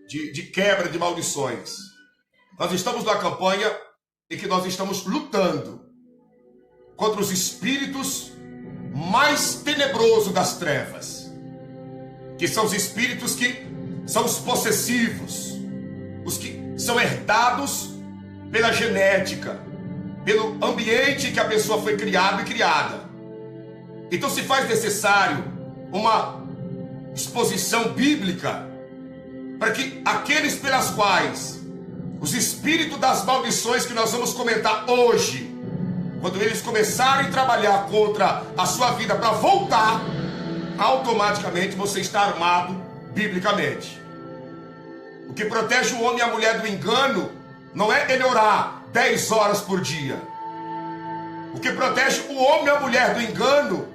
de quebra de maldições. Nós estamos numa campanha em que nós estamos lutando contra os espíritos mais tenebrosos das trevas, que são os espíritos que são os possessivos, os que são herdados pela genética, pelo ambiente que a pessoa foi criada e criada. Então se faz necessário uma exposição bíblica para que aqueles pelas quais os espíritos das maldições que nós vamos comentar hoje, quando eles começarem a trabalhar contra a sua vida para voltar, automaticamente você está armado biblicamente. O que protege o homem e a mulher do engano não é ele orar 10 horas por dia. O que protege o homem e a mulher do engano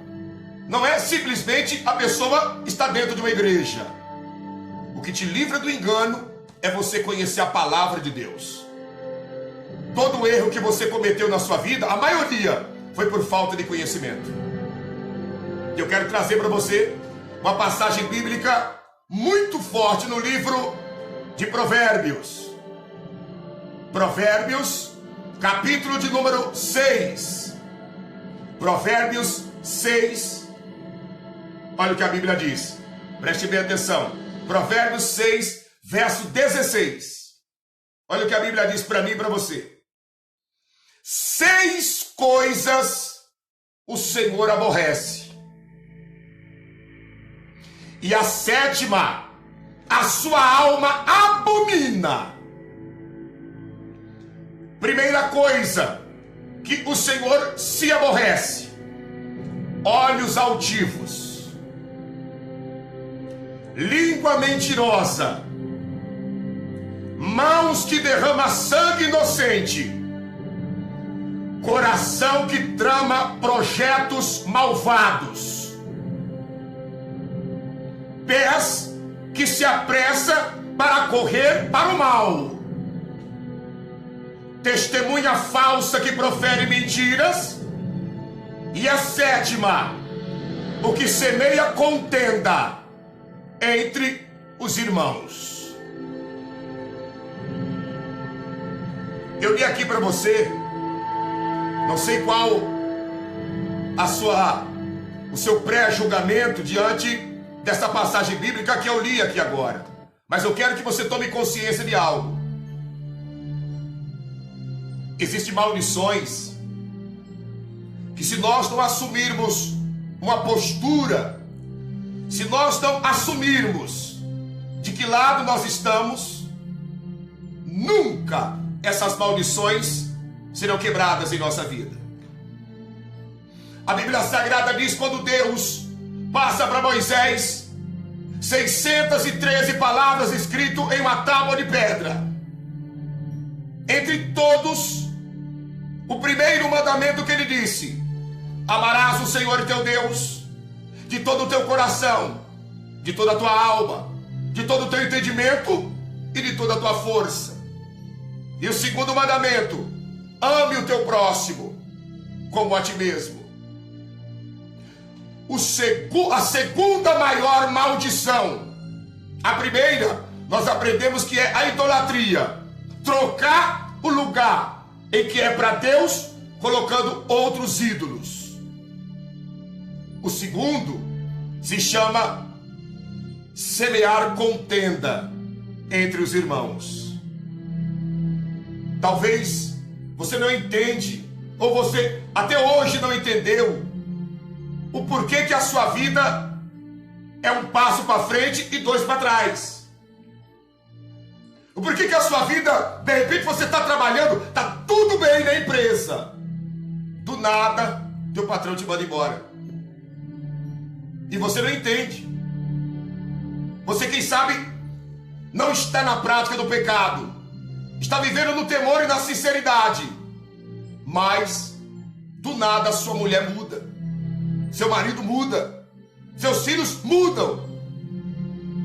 não é simplesmente a pessoa estar dentro de uma igreja. O que te livra do engano é você conhecer a palavra de Deus. Todo erro que você cometeu na sua vida, a maioria, foi por falta de conhecimento. Eu quero trazer para você uma passagem bíblica muito forte no livro de Provérbios. Provérbios, capítulo de número 6. Provérbios 6. Olha o que a Bíblia diz. Preste bem atenção. Provérbios 6, verso 16. Olha o que a Bíblia diz para mim e para você. 6 coisas o Senhor aborrece, e a 7ª a sua alma abomina. Primeira coisa que o Senhor se aborrece: olhos altivos, língua mentirosa, mãos que derramam sangue inocente, coração que trama projetos malvados, pés que se apressa para correr para o mal, testemunha falsa que profere mentiras, e a 7ª, o que semeia contenda entre os irmãos. Eu li aqui para você, não sei qual o seu pré-julgamento diante dessa passagem bíblica que eu li aqui agora, mas eu quero que você tome consciência de algo. Existem maldições que, se nós não assumirmos uma postura, se nós não assumirmos de que lado nós estamos, nunca essas maldições serão quebradas em nossa vida. A Bíblia Sagrada diz, quando Deus passa para Moisés 613 palavras escritas em uma tábua de pedra, entre todos, o primeiro mandamento que ele disse: amarás o Senhor teu Deus de todo o teu coração, de toda a tua alma, de todo o teu entendimento e de toda a tua força. E o segundo mandamento: ame o teu próximo como a ti mesmo. A segunda maior maldição, a primeira nós aprendemos que é a idolatria, trocar o lugar em que é para Deus, colocando outros ídolos. O segundo se chama semear contenda entre os irmãos. Talvez você não entende, ou você até hoje não entendeu o porquê que a sua vida é um passo para frente e 2 para trás. O porquê que a sua vida, de repente você está trabalhando, está tudo bem na empresa, do nada teu patrão te manda embora e você não entende. Você, quem sabe, não está na prática do pecado, está vivendo no temor e na sinceridade, mas do nada a sua mulher muda, seu marido muda, seus filhos mudam,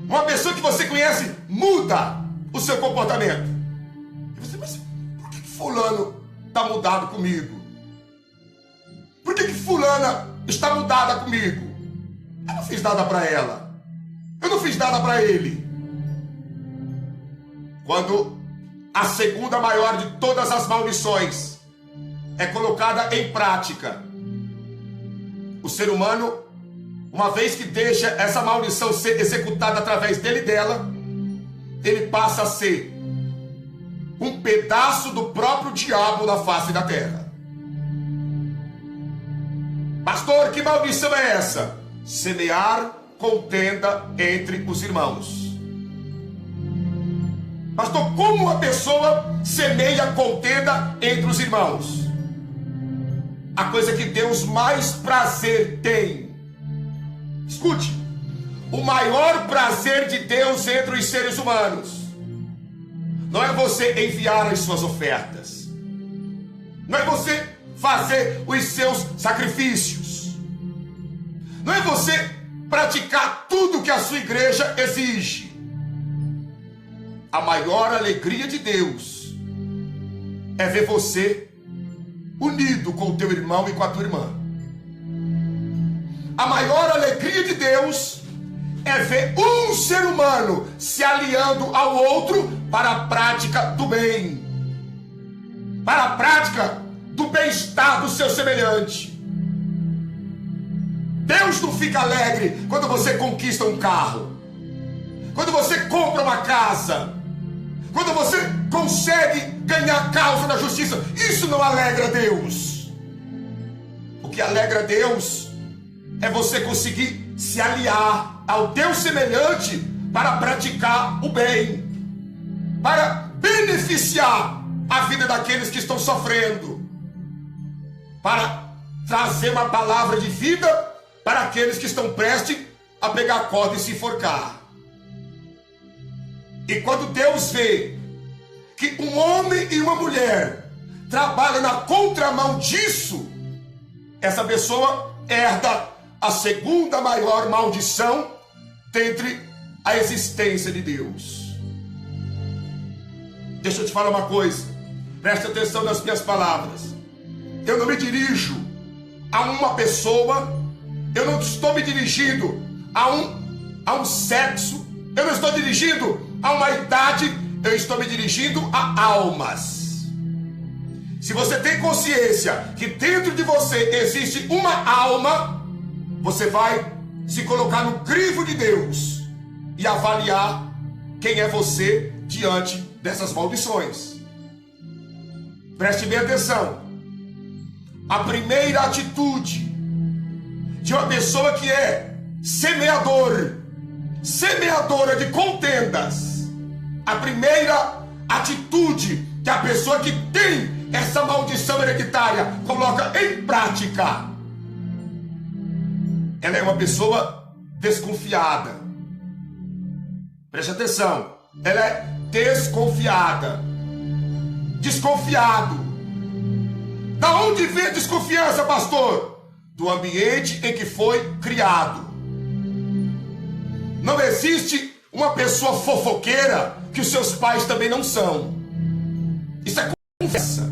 uma pessoa que você conhece muda o seu comportamento. E você pensa, por que fulano está mudado comigo? Por que fulana está mudada comigo? Eu não fiz nada para ela, eu não fiz nada para ele. quando a segunda maior de todas as maldições é colocada em prática, o ser humano, uma vez que deixa essa maldição ser executada através dele e dela, ele passa a ser um pedaço do próprio diabo na face da terra. Pastor, que maldição é essa? Semear contenda entre os irmãos. Pastor, como uma pessoa semeia contenda entre os irmãos? A coisa que Deus mais prazer tem. Escute, o maior prazer de Deus entre os seres humanos não é você enviar as suas ofertas, não é você fazer os seus sacrifícios, não é você praticar tudo que a sua igreja exige. A maior alegria de Deus é ver você unido com o teu irmão e com a tua irmã. A maior alegria de Deus é ver um ser humano se aliando ao outro para a prática do bem, para a prática do bem-estar do seu semelhante. Deus não fica alegre quando você conquista um carro, quando você compra uma casa, quando você consegue ganhar causa na justiça. Isso não alegra Deus. O que alegra Deus é você conseguir se aliar ao teu semelhante para praticar o bem, para beneficiar a vida daqueles que estão sofrendo, para trazer uma palavra de vida para aqueles que estão prestes a pegar a corda e se enforcar. E quando Deus vê que um homem e uma mulher trabalham na contramão disso, essa pessoa herda a segunda maior maldição dentre a existência de Deus. Deixa eu te falar uma coisa, preste atenção nas minhas palavras. Eu não me dirijo a uma pessoa, eu não estou me dirigindo a um sexo, eu não estou dirigindo a uma idade, eu estou me dirigindo a almas. Se você tem consciência que dentro de você existe uma alma, você vai se colocar no crivo de Deus e avaliar quem é você diante dessas maldições. Preste bem atenção. A primeira atitude de uma pessoa que é semeadora de contendas, a primeira atitude que a pessoa que tem essa maldição hereditária coloca em prática, ela é uma pessoa desconfiada. Preste atenção, ela é desconfiada, desconfiado. Da onde vem a desconfiança, pastor? Do ambiente em que foi criado. Não existe uma pessoa fofoqueira que os seus pais também não são. Isso é conversa.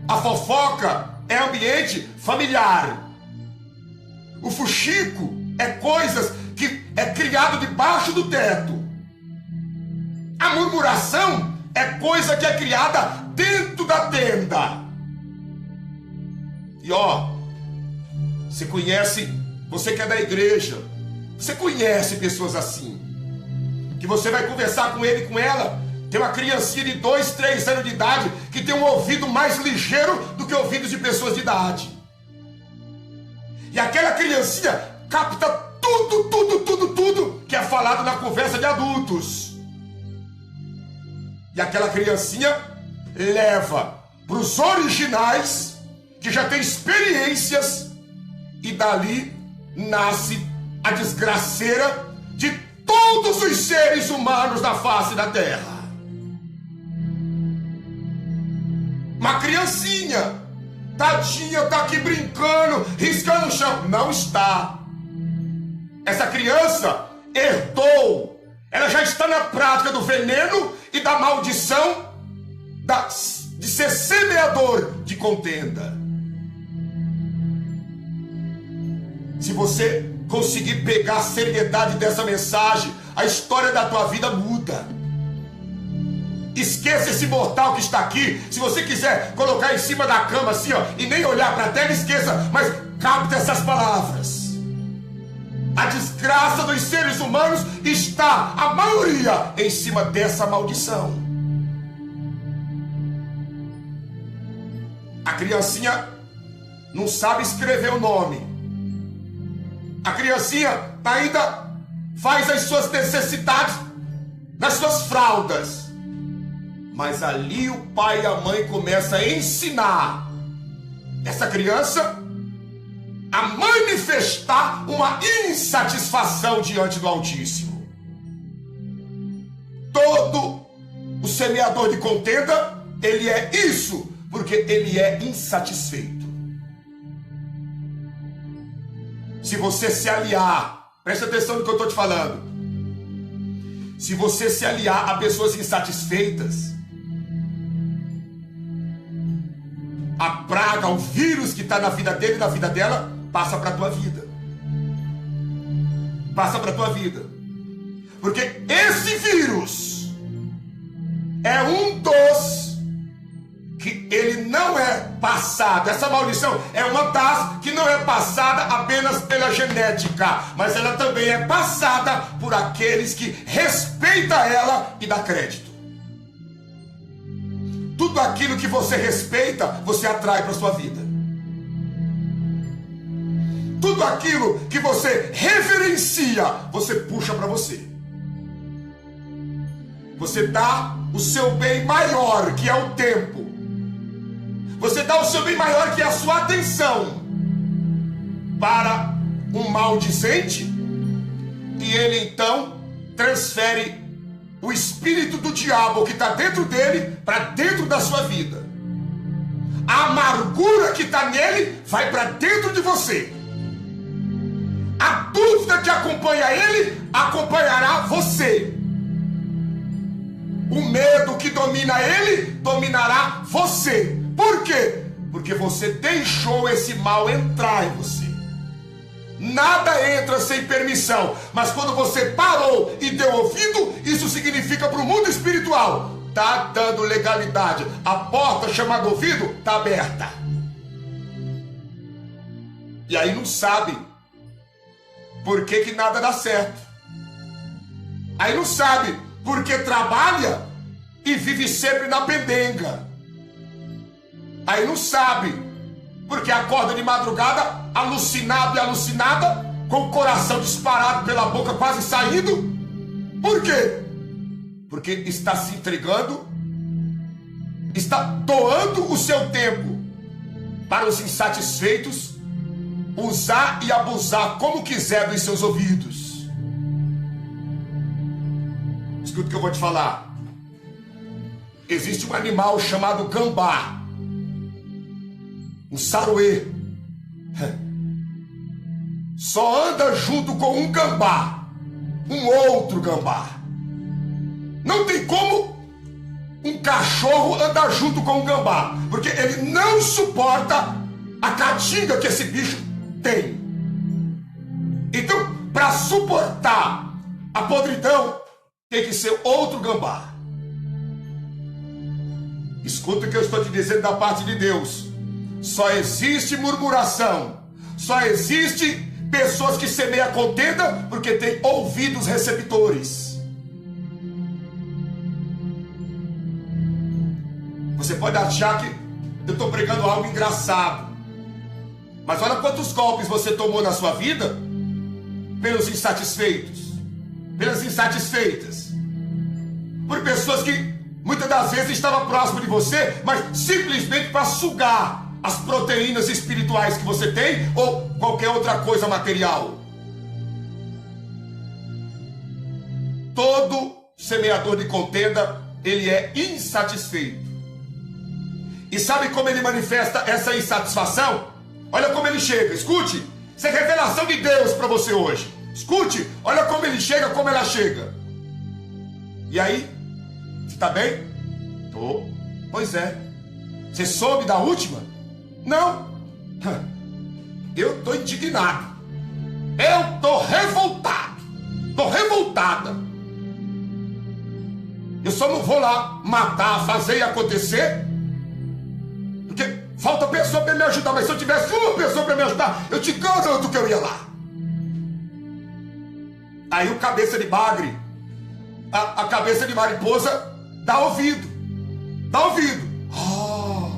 A fofoca é ambiente familiar. O fuxico é coisas que é criado debaixo do teto. A murmuração é coisa que é criada dentro da tenda. E você conhece, você que é da igreja, você conhece pessoas assim, que você vai conversar com ele e com ela, tem uma criancinha de 2, 3 anos de idade que tem um ouvido mais ligeiro do que ouvidos de pessoas de idade. E aquela criancinha capta tudo que é falado na conversa de adultos. E aquela criancinha leva para os originais, que já tem experiências, e dali nasce a desgraceira de todos os seres humanos da face da terra. Uma criancinha, tadinha, está aqui brincando, riscando o chão. Não está. Essa criança herdou, ela já está na prática do veneno e da maldição de ser semeador de contenda. Se você conseguir pegar a seriedade dessa mensagem, a história da tua vida muda. esqueça esse mortal que está aqui. Se você quiser colocar em cima da cama assim, ó, e nem olhar para a terra, esqueça, mas capta essas palavras. A desgraça dos seres humanos está, a maioria, em cima dessa maldição. A criancinha não sabe escrever o nome. A criancinha ainda faz as suas necessidades nas suas fraldas. Mas ali o pai e a mãe começam a ensinar essa criança a manifestar uma insatisfação diante do Altíssimo. Todo o semeador de contenda, ele é isso, porque ele é insatisfeito. Se você se aliar, preste atenção no que eu estou te falando. Se você se aliar a pessoas insatisfeitas, a praga, o vírus que está na vida dele e na vida dela, passa para a tua vida. Passa para a tua vida. Porque esse vírus é um dos que ele não é passado. Essa maldição é uma das que não é passada apenas pela genética, mas ela também é passada por aqueles que respeitam ela e dá crédito. Tudo aquilo que você respeita, você atrai para sua vida. Tudo aquilo que você reverencia, você puxa para você. Você dá o seu bem maior, que é o tempo. Você dá o seu bem maior, que é a sua atenção, para um maldizente, e ele então transfere o espírito do diabo que está dentro dele para dentro da sua vida. A amargura que está nele vai para dentro de você. A dúvida que acompanha ele acompanhará você. O medo que domina ele dominará você. Por quê? Porque você deixou esse mal entrar em você. Nada entra sem permissão, mas quando você parou e deu ouvido, isso significa para o mundo espiritual: está dando legalidade. A porta chamada ouvido está aberta. E aí não sabe por que nada dá certo. Aí não sabe porque trabalha e vive sempre na pendenga. Aí não sabe porque acorda de madrugada alucinado e alucinada, com o coração disparado pela boca quase saindo. Por quê? Porque está se entregando, está doando o seu tempo para os insatisfeitos usar e abusar como quiser dos seus ouvidos. Escuta o que eu vou te falar. Existe um animal chamado gambá, um saruê. Só anda junto com um gambá, um outro gambá. Não tem como um cachorro andar junto com um gambá, porque ele não suporta a caatinga que esse bicho tem. Então, para suportar a podridão, tem que ser outro gambá. Escuta o que eu estou te dizendo da parte de Deus. Só existe murmuração, só existe pessoas que semeiam contenda porque têm ouvidos receptores. Você pode achar que eu estou pregando algo engraçado, mas olha quantos golpes você tomou na sua vida pelos insatisfeitos, pelas insatisfeitas, por pessoas que muitas das vezes estavam próximas de você, mas simplesmente para sugar as proteínas espirituais que você tem ou qualquer outra coisa material. Todo semeador de contenda, ele é insatisfeito. E sabe como ele manifesta essa insatisfação? Olha como ele chega, escute. Isso é revelação de Deus para você hoje. Escute, olha como ele chega, como ela chega. E aí, você está bem? Tô. Pois é. Você soube da última? Não. Eu estou indignado. Eu estou revoltado. Estou revoltada. Eu Eu só não vou lá matar, fazer e acontecer, porque falta pessoa para me ajudar. Mas se eu tivesse uma pessoa para me ajudar, eu te garanto que eu ia lá. Aí o cabeça de bagre, a cabeça de mariposa, dá ouvido. Dá ouvido. Ah,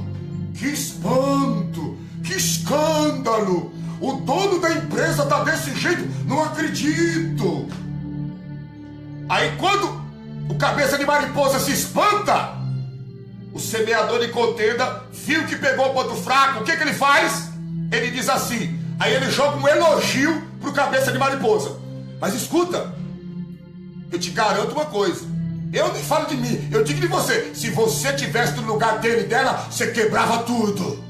que espanto, que escândalo. O dono da empresa tá desse jeito, não acredito. Aí quando o cabeça de mariposa se espanta, o semeador de contenda viu que pegou o ponto fraco. O que ele faz? Ele diz assim, aí ele joga um elogio pro cabeça de mariposa. Mas escuta, eu te garanto uma coisa, eu nem falo de mim, eu digo de você. Se você tivesse no lugar dele e dela, você quebrava tudo.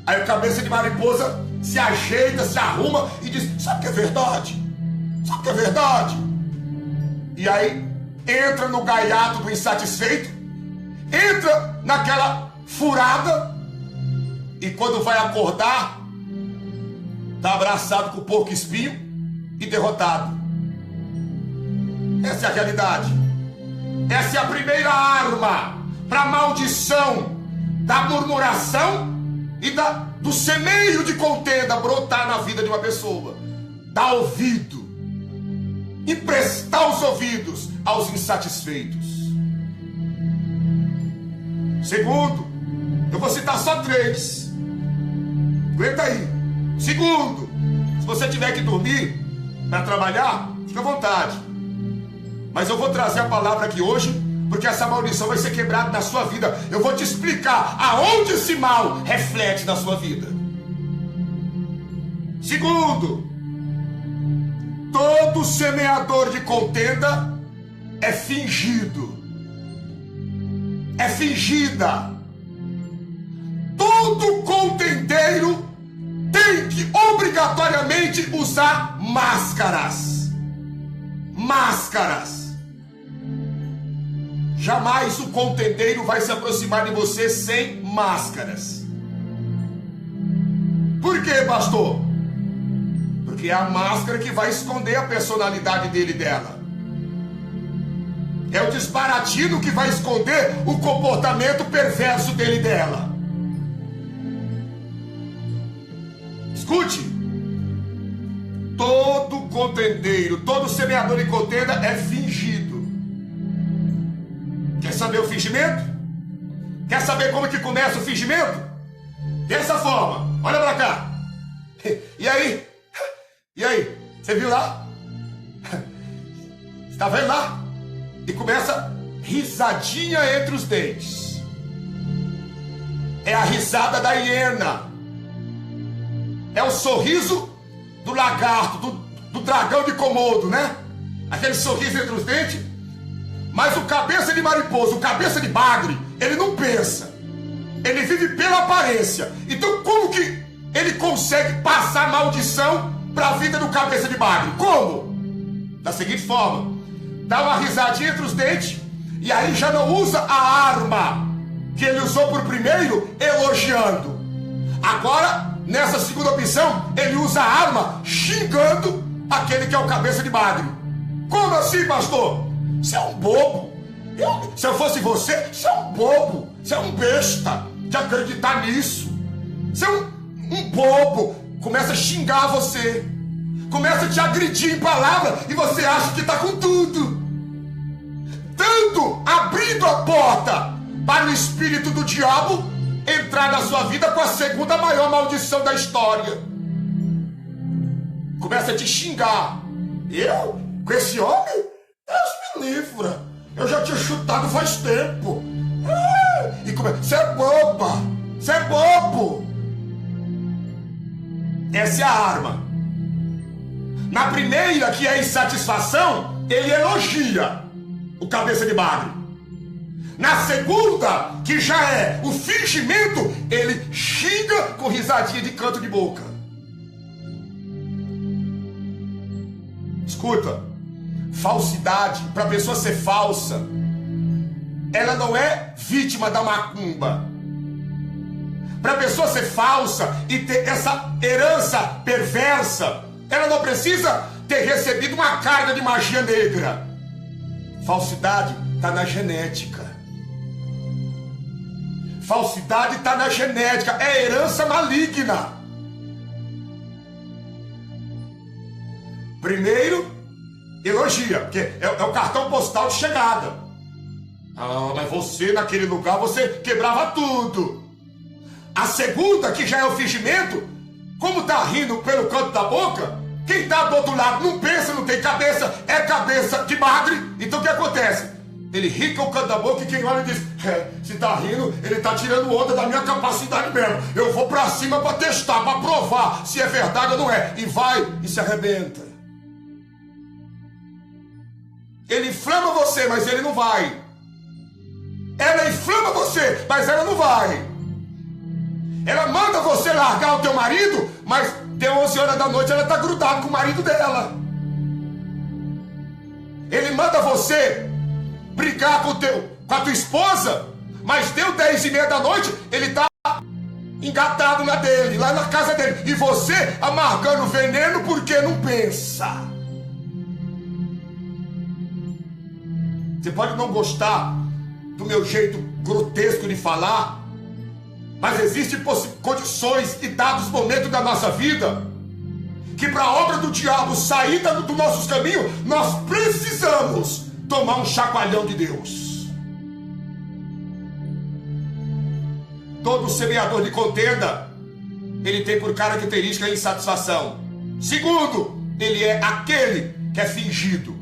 Aí o cabeça de mariposa se ajeita, se arruma e diz, sabe o que é verdade? Sabe o que é verdade? E aí entra no gaiato do insatisfeito, entra naquela furada, e quando vai acordar, está abraçado com o porco espinho e derrotado. Essa é a realidade. Essa é a primeira arma para a maldição da murmuração e do semeio de contenda brotar na vida de uma pessoa. Dar ouvido, emprestar os ouvidos aos insatisfeitos. Segundo, eu vou citar só 3. Aguenta aí. Segundo, se você tiver que dormir para trabalhar, fica à vontade. Mas eu vou trazer a palavra aqui hoje, porque essa maldição vai ser quebrada na sua vida. Eu vou te explicar aonde esse mal reflete na sua vida. Segundo, todo semeador de contenda é fingido. É fingida. Todo contendeiro tem que obrigatoriamente usar máscaras. Máscaras. Jamais o contendeiro vai se aproximar de você sem máscaras. Por quê, pastor? Porque é a máscara que vai esconder a personalidade dele e dela. É o desbaratino que vai esconder o comportamento perverso dele e dela. Escute. Todo contendeiro, todo semeador de contenda é fingido. Quer saber o fingimento? Quer saber como que começa o fingimento? Dessa forma, olha pra cá. E aí? E aí? Você viu lá? Você tá vendo lá? E começa risadinha entre os dentes. É a risada da hiena. É o sorriso do lagarto, do dragão de Komodo, né? Aquele sorriso entre os dentes. Mas o cabeça de mariposa, o cabeça de bagre, ele não pensa. Ele vive pela aparência. Então como que ele consegue passar maldição para a vida do cabeça de bagre? Como? Da seguinte forma: dá uma risadinha entre os dentes, e aí já não usa a arma que ele usou por primeiro, elogiando. Agora, nessa segunda opção, ele usa a arma xingando aquele que é o cabeça de bagre. Como assim, pastor? Você é um bobo. Se eu fosse você, você é um bobo. Você é um besta de acreditar nisso. Você é um bobo. Começa a xingar você. Começa a te agredir em palavra e você acha que está com tudo. Tanto abrindo a porta para o espírito do diabo entrar na sua vida com a segunda maior maldição da história. Começa a te xingar. Eu? Com esse homem? Deus me livra. Eu já tinha chutado faz tempo. E você é boba. Você é bobo. Essa é a arma. Na primeira, que é a insatisfação, ele elogia o cabeça de bagre. Na segunda, que já é o fingimento, ele xinga com risadinha de canto de boca. Escuta, falsidade, para a pessoa ser falsa, ela não é vítima da macumba. Para a pessoa ser falsa e ter essa herança perversa, ela não precisa ter recebido uma carga de magia negra. Falsidade está na genética. Falsidade está na genética. É herança maligna. Primeiro, elogia, porque é o cartão postal de chegada. Ah, mas você naquele lugar, você quebrava tudo. A segunda, que já é o fingimento, como tá rindo pelo canto da boca, quem tá do outro lado não pensa, não tem cabeça, é cabeça de madre. Então o que acontece? Ele ri com o canto da boca e quem olha diz, se tá rindo, ele tá tirando onda da minha capacidade mesmo. Eu vou pra cima pra testar, pra provar se é verdade ou não é. E vai e se arrebenta. Ele inflama você, mas ele não vai. Ela inflama você, mas ela não vai. Ela manda você largar o teu marido, mas deu 11 horas da noite ela está grudada com o marido dela. Ele manda você brigar com a tua esposa, mas deu 10h30 da noite, ele está engatado na dele, lá na casa dele. E você amargando veneno porque não pensa. Você pode não gostar do meu jeito grotesco de falar, mas existem condições e dados momentos da nossa vida que para a obra do diabo sair dos nossos caminhos, nós precisamos tomar um chacoalhão de Deus. Todo semeador de contenda, ele tem por característica a insatisfação. Segundo, ele é aquele que é fingido.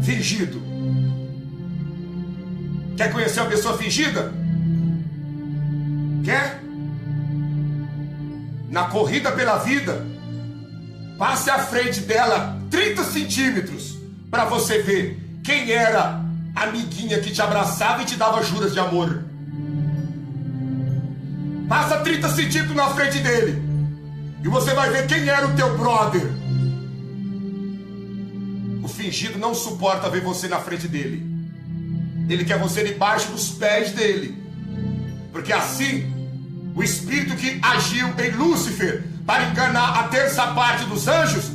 Fingido. Quer conhecer uma pessoa fingida? Quer? Na corrida pela vida, passe à frente dela 30 centímetros para você ver quem era a amiguinha que te abraçava e te dava juras de amor. Passa 30 centímetros na frente dele e você vai ver quem era o teu brother. O fingido não suporta ver você na frente dele. Ele quer você debaixo dos pés dele. Porque assim, o espírito que agiu em Lúcifer para enganar a terça parte dos anjos,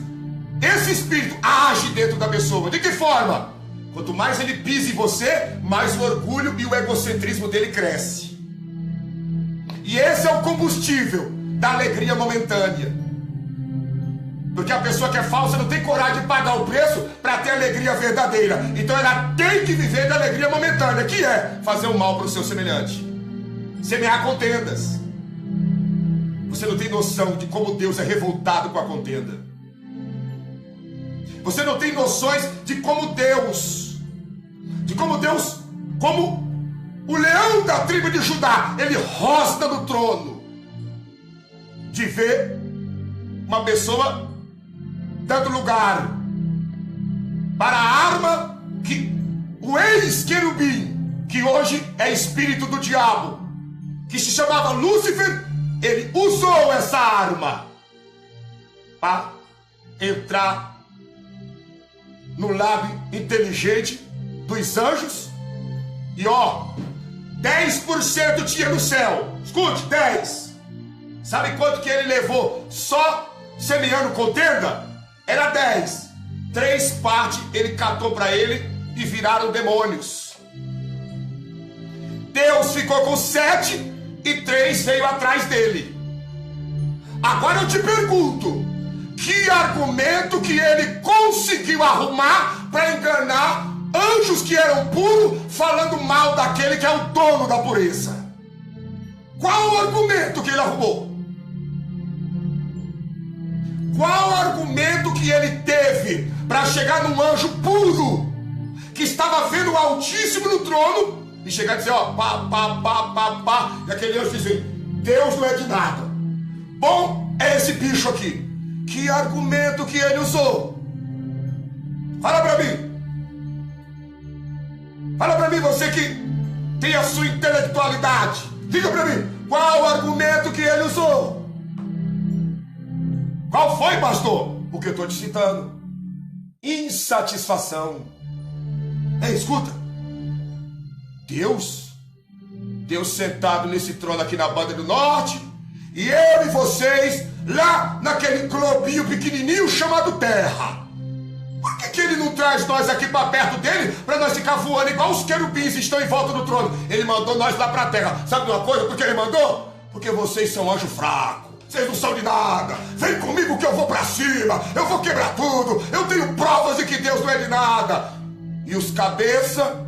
esse espírito age dentro da pessoa. De que forma? Quanto mais ele pisa em você, mais o orgulho e o egocentrismo dele cresce. E esse é o combustível da alegria momentânea. Porque a pessoa que é falsa não tem coragem de pagar o preço para ter alegria verdadeira. Então ela tem que viver da alegria momentânea, que é fazer o mal para o seu semelhante. Semear contendas. Você não tem noção de como Deus é revoltado com a contenda. Você não tem noções de como Deus, como o leão da tribo de Judá, ele rosna no trono de ver uma pessoa dando lugar para a arma que o ex-querubim, que hoje é espírito do diabo, que se chamava Lúcifer, ele usou essa arma para entrar no lado inteligente dos anjos e 10% tinha no céu. Escute, 10. Sabe quanto que ele levou só semeando contenda? Era 10. 3 partes ele catou para ele e viraram demônios. Deus ficou com 7 e 3 veio atrás dele. Agora eu te pergunto, que argumento que ele conseguiu arrumar para enganar anjos que eram puros, falando mal daquele que é o dono da pureza? Qual o argumento que ele arrumou? Qual o argumento que ele teve para chegar num anjo puro, que estava vendo o Altíssimo no trono, e chegar e dizer, pá, e aquele anjo dizer, Deus não é de nada. Bom, é esse bicho aqui. Que argumento que ele usou? Fala para mim. Fala para mim, você que tem a sua intelectualidade. Diga para mim, qual o argumento que ele usou? Qual foi, pastor? O que eu estou te citando. Insatisfação. Escuta. Deus sentado nesse trono aqui na Banda do Norte, e eu e vocês lá naquele globinho pequenininho chamado Terra. Por que ele não traz nós aqui para perto dele, para nós ficar voando igual os querubins estão em volta do trono? Ele mandou nós lá para a terra. Sabe de uma coisa? Por que ele mandou? Porque vocês são anjo fraco. Vocês não são de nada. Vem comigo que eu vou para cima. Eu vou quebrar tudo. Eu tenho provas de que Deus não é de nada. E os cabeça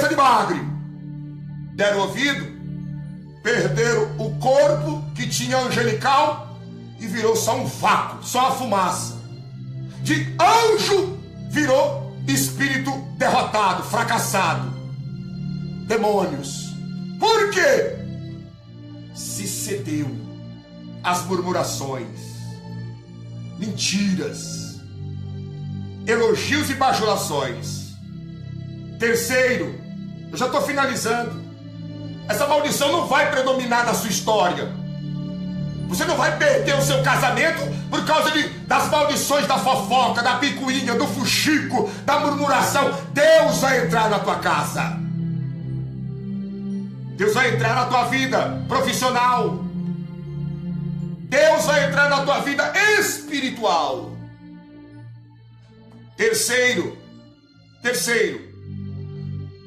de bagre, deram ouvido, perderam o corpo que tinha angelical e virou só um vácuo, só a fumaça. De anjo virou espírito derrotado, fracassado. Demônios. Por quê? Se cedeu às murmurações, mentiras, elogios e bajulações. Terceiro, eu já estou finalizando. Essa maldição não vai predominar na sua história. Você não vai perder o seu casamento por causa das maldições da fofoca, da picuinha, do fuxico, da murmuração. Deus vai entrar na tua casa. Deus vai entrar na tua vida profissional. Deus vai entrar na tua vida espiritual. Terceiro,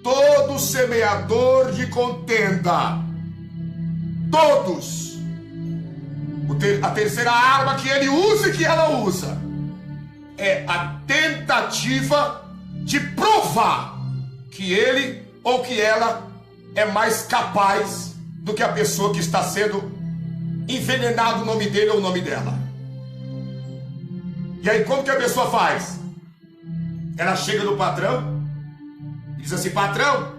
todo semeador de contenda, todos, a terceira arma que ele usa e que ela usa é a tentativa de provar que ele ou que ela é mais capaz do que a pessoa que está sendo envenenado o nome dele ou o nome dela. E aí como que a pessoa faz? Ela chega no patrão e diz assim: patrão,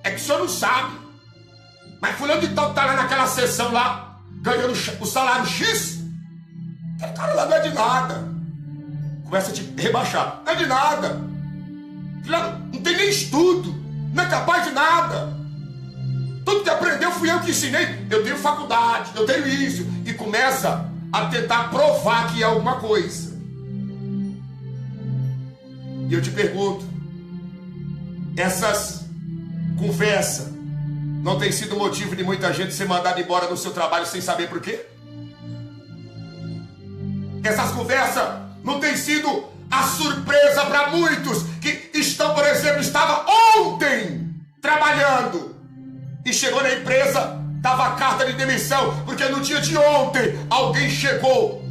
é que o senhor não sabe, mas fulano de tal tá lá naquela sessão lá, ganhando o salário X. Aquele cara lá não é de nada. Começa a te rebaixar. Não é de nada. Lá não tem nem estudo, não é capaz de nada. Tudo que aprendeu fui eu que ensinei. Eu tenho faculdade, eu tenho isso. E começa a tentar provar que é alguma coisa. E eu te pergunto, essas conversas não tem sido motivo de muita gente ser mandada embora do seu trabalho sem saber por quê? Essas conversas não tem sido a surpresa para muitos que estão, por exemplo, estavam ontem trabalhando e chegou na empresa, dava a carta de demissão, porque no dia de ontem alguém chegou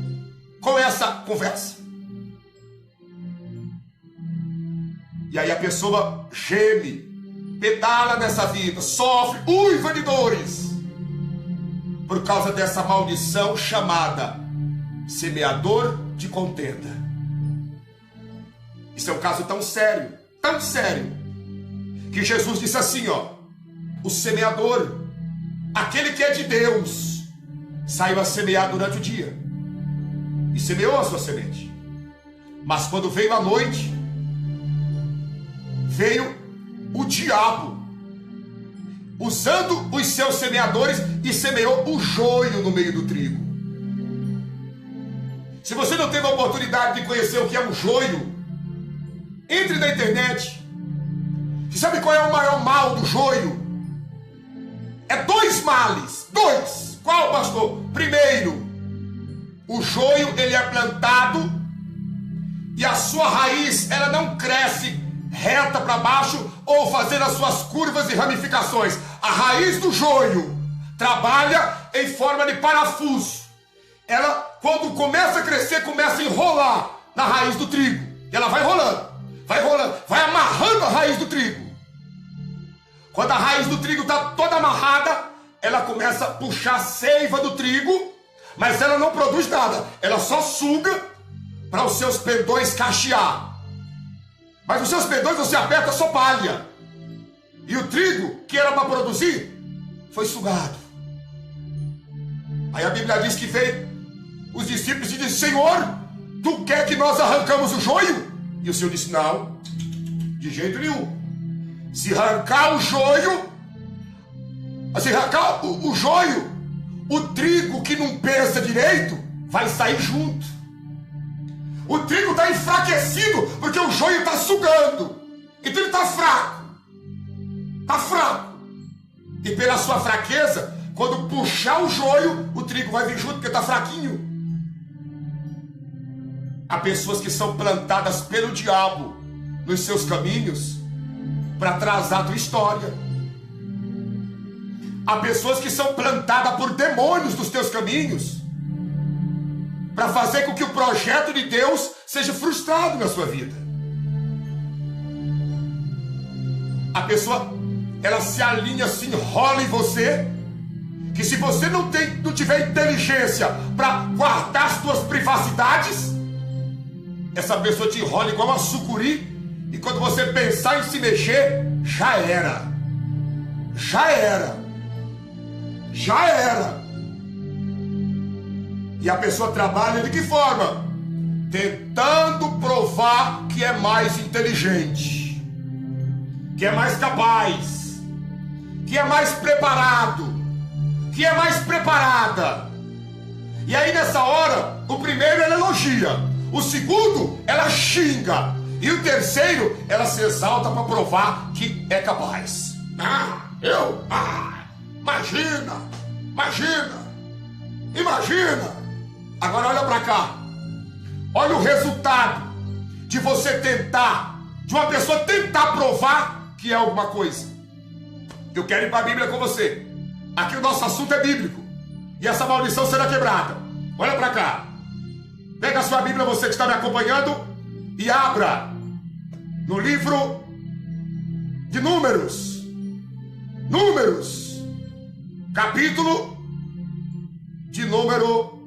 com essa conversa. E aí a pessoa geme, pedala nessa vida, sofre, uiva de dores, por causa dessa maldição chamada semeador de contenda. Isso é um caso tão sério, que Jesus disse assim, ó: o semeador, aquele que é de Deus, saiu a semear durante o dia e semeou a sua semente. Mas quando veio a noite, veio o diabo, usando os seus semeadores, e semeou o joio no meio do trigo. Se você não teve a oportunidade de conhecer o que é um joio, entre na internet. Você sabe qual é o maior mal do joio? É dois males. Dois. Qual, pastor? Primeiro, o joio ele é plantado e a sua raiz ela não cresce reta para baixo ou fazendo as suas curvas e ramificações. A raiz do joio trabalha em forma de parafuso. Ela, quando começa a crescer, começa a enrolar na raiz do trigo. E ela vai rolando, vai amarrando a raiz do trigo. Quando a raiz do trigo está toda amarrada, ela começa a puxar a seiva do trigo, mas ela não produz nada. Ela só suga para os seus pendões cachear. Mas os seus pendões você aperta, só palha. E o trigo que era para produzir foi sugado. Aí a Bíblia diz que veio os discípulos e disse: Senhor, tu quer que nós arrancamos o joio? E o Senhor disse: não, de jeito nenhum. Se arrancar o joio, o trigo que não pensa direito vai sair junto. O trigo está enfraquecido porque o joio está sugando. Então ele está fraco. Está fraco. E pela sua fraqueza, quando puxar o joio, o trigo vai vir junto porque está fraquinho. Há pessoas que são plantadas pelo diabo nos seus caminhos para atrasar a tua história. Há pessoas que são plantadas por demônios nos teus caminhos para fazer com que o projeto de Deus seja frustrado na sua vida. A pessoa, ela se alinha, se enrola em você, que se você não tiver inteligência para guardar as suas privacidades, essa pessoa te enrola igual uma sucuri, e quando você pensar em se mexer, já era. Já era. Já era. E a pessoa trabalha de que forma? Tentando provar que é mais inteligente, que é mais capaz, que é mais preparado, que é mais preparada. E aí nessa hora, o primeiro ela elogia, o segundo ela xinga, e o terceiro ela se exalta para provar que é capaz. Imagina. Agora olha para cá. Olha o resultado de você tentar, de uma pessoa tentar provar que é alguma coisa. Eu quero ir para a Bíblia com você. Aqui o nosso assunto é bíblico. E essa maldição será quebrada. Olha para cá. Pega a sua Bíblia, você que está me acompanhando, e abra no livro de Números. Números. Capítulo de número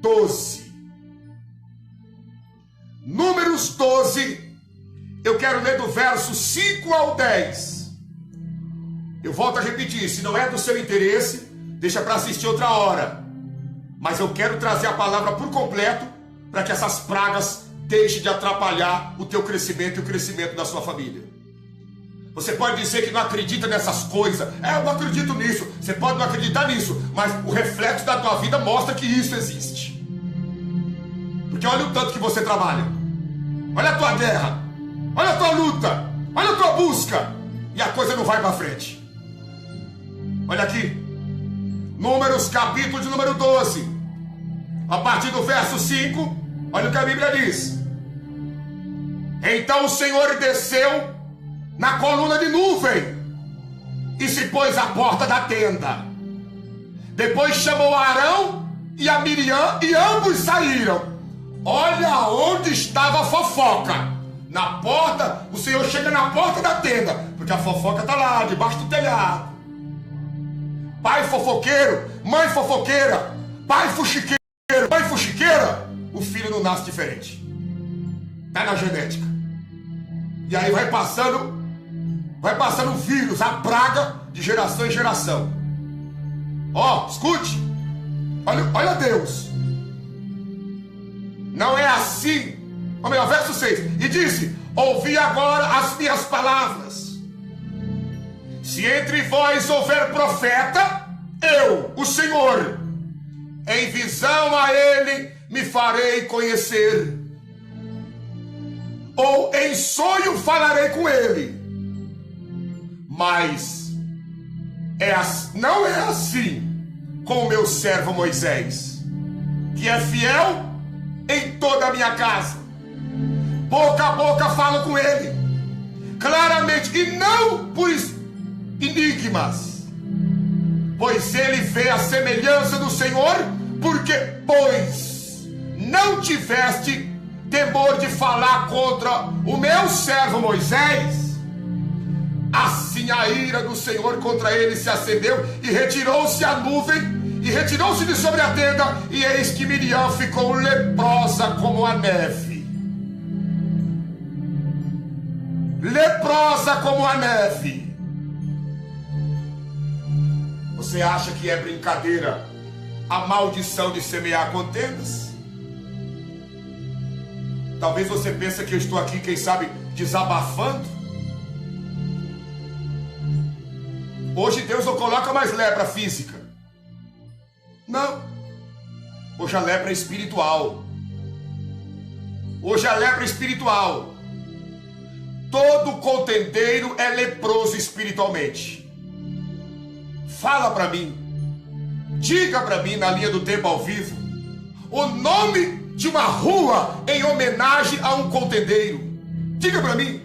12. Números 12. Eu quero ler do verso 5 ao 10. Eu volto a repetir, se não é do seu interesse, deixa para assistir outra hora. Mas eu quero trazer a palavra por completo para que essas pragas deixem de atrapalhar o teu crescimento e o crescimento da sua família. Você pode dizer que não acredita nessas coisas. Eu não acredito nisso. Você pode não acreditar nisso, mas o reflexo da tua vida mostra que isso existe. Porque olha o tanto que você trabalha. Olha a tua guerra. Olha a tua luta. Olha a tua busca. E a coisa não vai para frente. Olha aqui. Números, capítulo de número 12. A partir do verso 5. Olha o que a Bíblia diz. Então o Senhor desceu na coluna de nuvem e se pôs à porta da tenda. Depois chamou Arão e a Miriam e ambos saíram. Olha onde estava a fofoca. Na porta, o Senhor chega na porta da tenda, porque a fofoca está lá, debaixo do telhado. Pai fofoqueiro, mãe fofoqueira, pai fuxiqueiro, mãe fuxiqueira, o filho não nasce diferente. Está na genética. E aí vai passando o vírus, a praga de geração em geração. Escute. Olha Deus. Não é assim. Verso 6. E disse: ouvi agora as minhas palavras. Se entre vós houver profeta, eu, o Senhor, em visão a ele me farei conhecer. Ou em sonho falarei com ele. Mas não é assim com o meu servo Moisés, que é fiel em toda a minha casa. Boca a boca falo com ele, claramente, e não por enigmas, pois ele vê a semelhança do Senhor, pois não tiveste temor de falar contra o meu servo Moisés. Assim a ira do Senhor contra ele se acendeu, e retirou-se a nuvem, e retirou-se de sobre a tenda, e eis que Miriam ficou leprosa como a neve. Leprosa como a neve. Você acha que é brincadeira a maldição de semear contendas? Talvez você pense que eu estou aqui, quem sabe, desabafando. Hoje Deus não coloca mais lepra física. Não. Hoje a lepra é espiritual. Hoje a lepra é espiritual. Todo contendeiro é leproso espiritualmente. Fala para mim. Diga para mim, na linha do tempo ao vivo, o nome de uma rua em homenagem a um contendeiro? Diga para mim.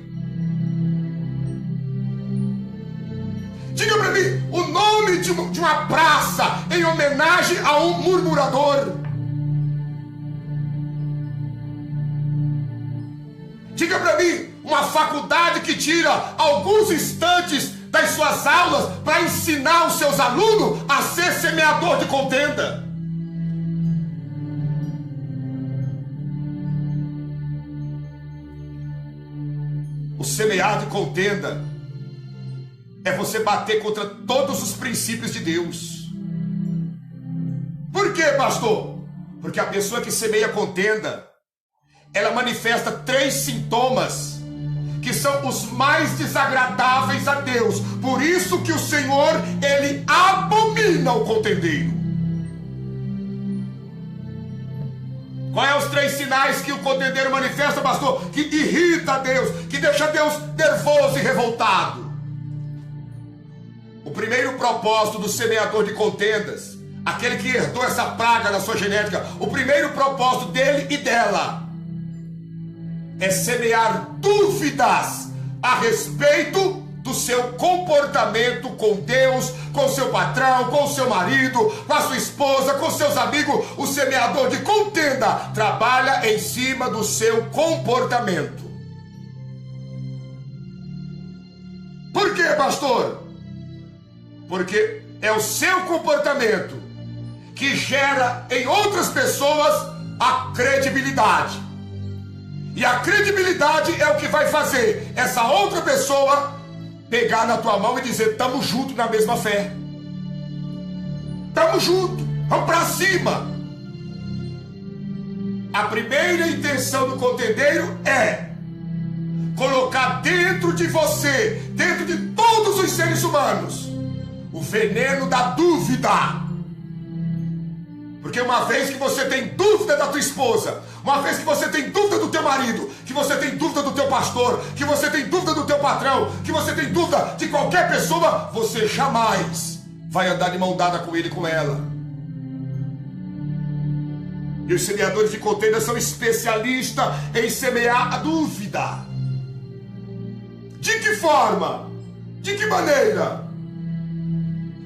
Diga para mim o nome de uma praça em homenagem a um murmurador. Diga para mim uma faculdade que tira alguns instantes das suas aulas para ensinar os seus alunos a ser semeador de contenda. O semear de contenda é você bater contra todos os princípios de Deus. Por quê, pastor? Porque a pessoa que semeia contenda, ela manifesta 3 sintomas que são os mais desagradáveis a Deus. Por isso que o Senhor, ele abomina o contendeiro. Qual é os 3 sinais que o contendeiro manifesta, pastor? Que irrita a Deus, que deixa Deus nervoso e revoltado. O primeiro propósito do semeador de contendas, aquele que herdou essa praga na sua genética, o primeiro propósito dele e dela é semear dúvidas a respeito do seu comportamento com Deus, com seu patrão, com seu marido, com a sua esposa, com seus amigos. O semeador de contenda trabalha em cima do seu comportamento. Por quê, pastor? Porque é o seu comportamento que gera em outras pessoas a credibilidade. E a credibilidade é o que vai fazer essa outra pessoa pegar na tua mão e dizer: tamo junto na mesma fé. Tamo junto, vamos pra cima. A primeira intenção do contendeiro é colocar dentro de você, dentro de todos os seres humanos, o veneno da dúvida. Porque uma vez que você tem dúvida da tua esposa, uma vez que você tem dúvida do teu marido, que você tem dúvida do teu pastor, que você tem dúvida do teu patrão, que você tem dúvida de qualquer pessoa, você jamais vai andar de mão dada com ele e com ela. E os semeadores de contenda são especialistas em semear a dúvida. De que forma? De que maneira?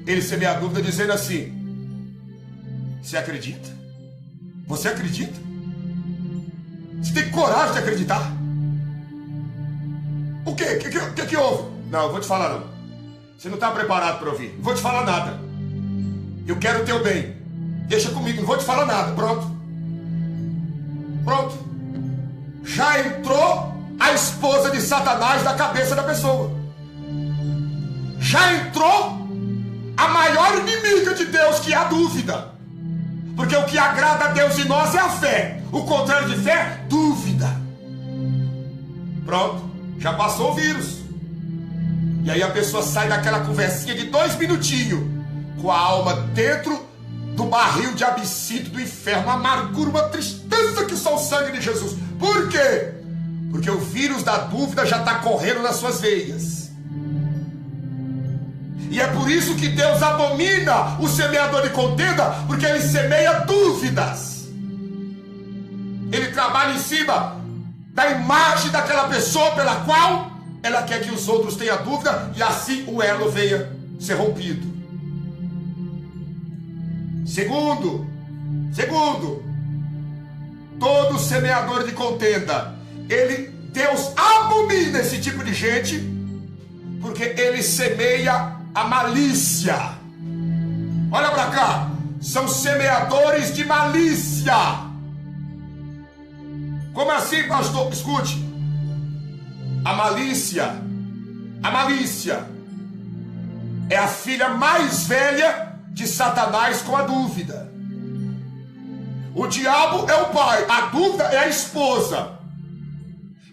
Ele semeia a dúvida dizendo assim: você acredita? Você acredita? Você tem coragem de acreditar? O quê? O que houve? Não, eu vou te falar não. Você não está preparado para ouvir. Não vou te falar nada. Eu quero o teu bem. Deixa comigo, não vou te falar nada. Pronto. Pronto. Já entrou a esposa de Satanás na cabeça da pessoa. Já entrou a maior inimiga de Deus, que é a dúvida. Porque o que agrada a Deus em nós é a fé. O contrário de fé é dúvida. Pronto, já passou o vírus. E aí a pessoa sai daquela conversinha de 2 minutinhos, com a alma dentro do barril de absinto do inferno, uma amargura, uma tristeza que só o sangue de Jesus. Por quê? Porque o vírus da dúvida já está correndo nas suas veias. E é por isso que Deus abomina o semeador de contenda, porque ele semeia dúvidas. Ele trabalha em cima da imagem daquela pessoa pela qual ela quer que os outros tenham dúvida, e assim o elo venha ser rompido. Segundo, todo semeador de contenda, Deus abomina esse tipo de gente, porque ele semeia a malícia. Olha para cá, são semeadores de malícia. Como assim, pastor? Escute. A malícia é a filha mais velha de Satanás com a dúvida. O diabo é o pai, a dúvida é a esposa.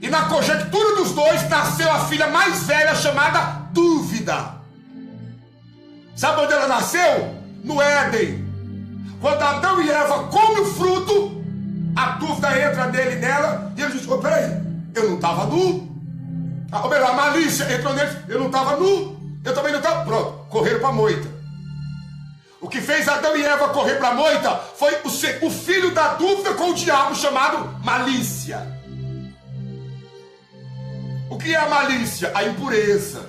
E na conjectura dos dois nasceu a filha mais velha chamada dúvida. Sabe onde ela nasceu? No Éden. Quando Adão e Eva comem o fruto, a dúvida entra nele e nela, e ele diz: oh, peraí, eu não estava nu. A malícia entrou nele, eu não estava nu, eu também não estava. Pronto, correram para a moita. O que fez Adão e Eva correr para a moita foi o filho da dúvida com o diabo, chamado malícia. O que é a malícia? A impureza,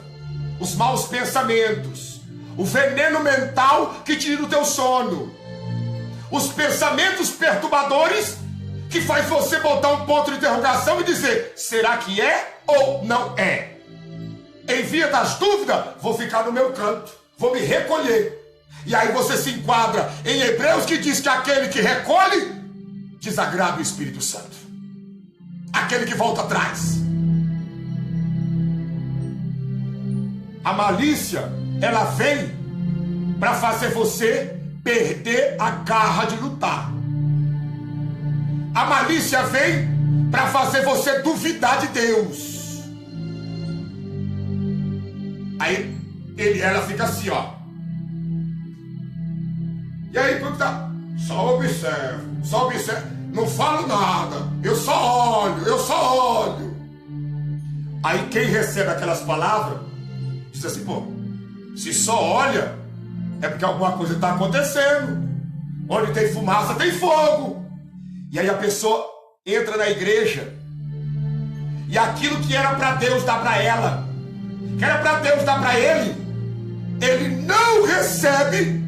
os maus pensamentos, o veneno mental que tira o teu sono, os pensamentos perturbadores que faz você botar um ponto de interrogação e dizer: será que é ou não é? Em via das dúvidas, vou ficar no meu canto, vou me recolher. E aí você se enquadra em Hebreus, que diz que aquele que recolhe desagrada o Espírito Santo, aquele que volta atrás. A malícia, ela vem para fazer você perder a garra de lutar. A malícia vem para fazer você duvidar de Deus. Aí ela fica assim, ó. E aí, como tá? Só observo, não falo nada, eu só olho. Aí quem recebe aquelas palavras diz assim: pô, se só olha, é porque alguma coisa está acontecendo. Onde tem fumaça, tem fogo. E aí a pessoa entra na igreja e aquilo que era para Deus dar para ela, que era para Deus dar para ele não recebe,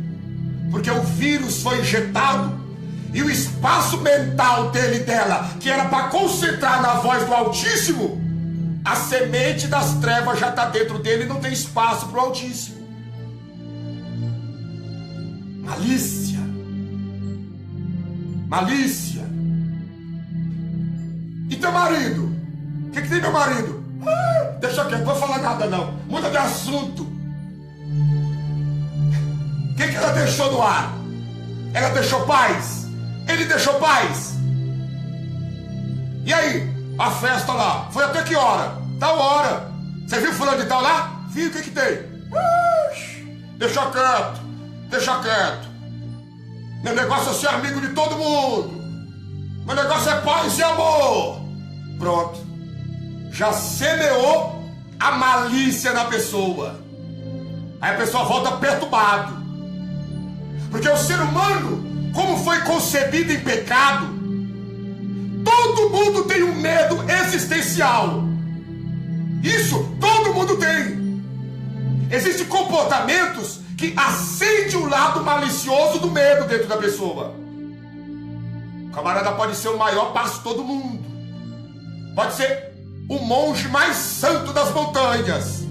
porque o vírus foi injetado e o espaço mental dela, que era para concentrar na voz do Altíssimo, a semente das trevas já está dentro dele e não tem espaço para o Altíssimo. Malícia. E teu marido? O que tem meu marido? Deixa quieto, não vou falar nada não. Muda de assunto. O que ela deixou no ar? Ela deixou paz? Ele deixou paz? E aí? A festa lá, foi até que hora? Tal hora. Você viu fulano de tal lá? Vi, o que tem? Deixa quieto. Meu negócio é ser amigo de todo mundo. Meu negócio é paz e amor. Pronto. Já semeou a malícia na pessoa. Aí a pessoa volta perturbado. Porque o ser humano, como foi concebido em pecado, todo mundo tem um medo existencial. Isso todo mundo tem. Existem comportamentos que acendem o lado malicioso do medo dentro da pessoa. O camarada pode ser o maior pastor do mundo, pode ser o monge mais santo das montanhas.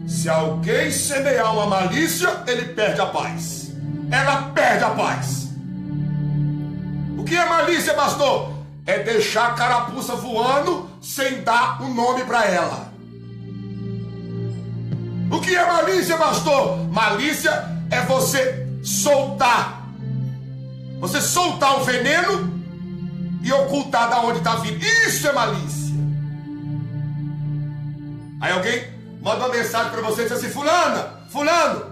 Se alguém semear uma malícia, ele perde a paz. Ela perde a paz. O que é malícia, pastor? É deixar a carapuça voando sem dar um nome para ela. O que é malícia, pastor? Malícia é você soltar. Você soltar o veneno e ocultar da onde está vindo. Isso é malícia. Aí alguém manda uma mensagem para você e diz assim: fulano,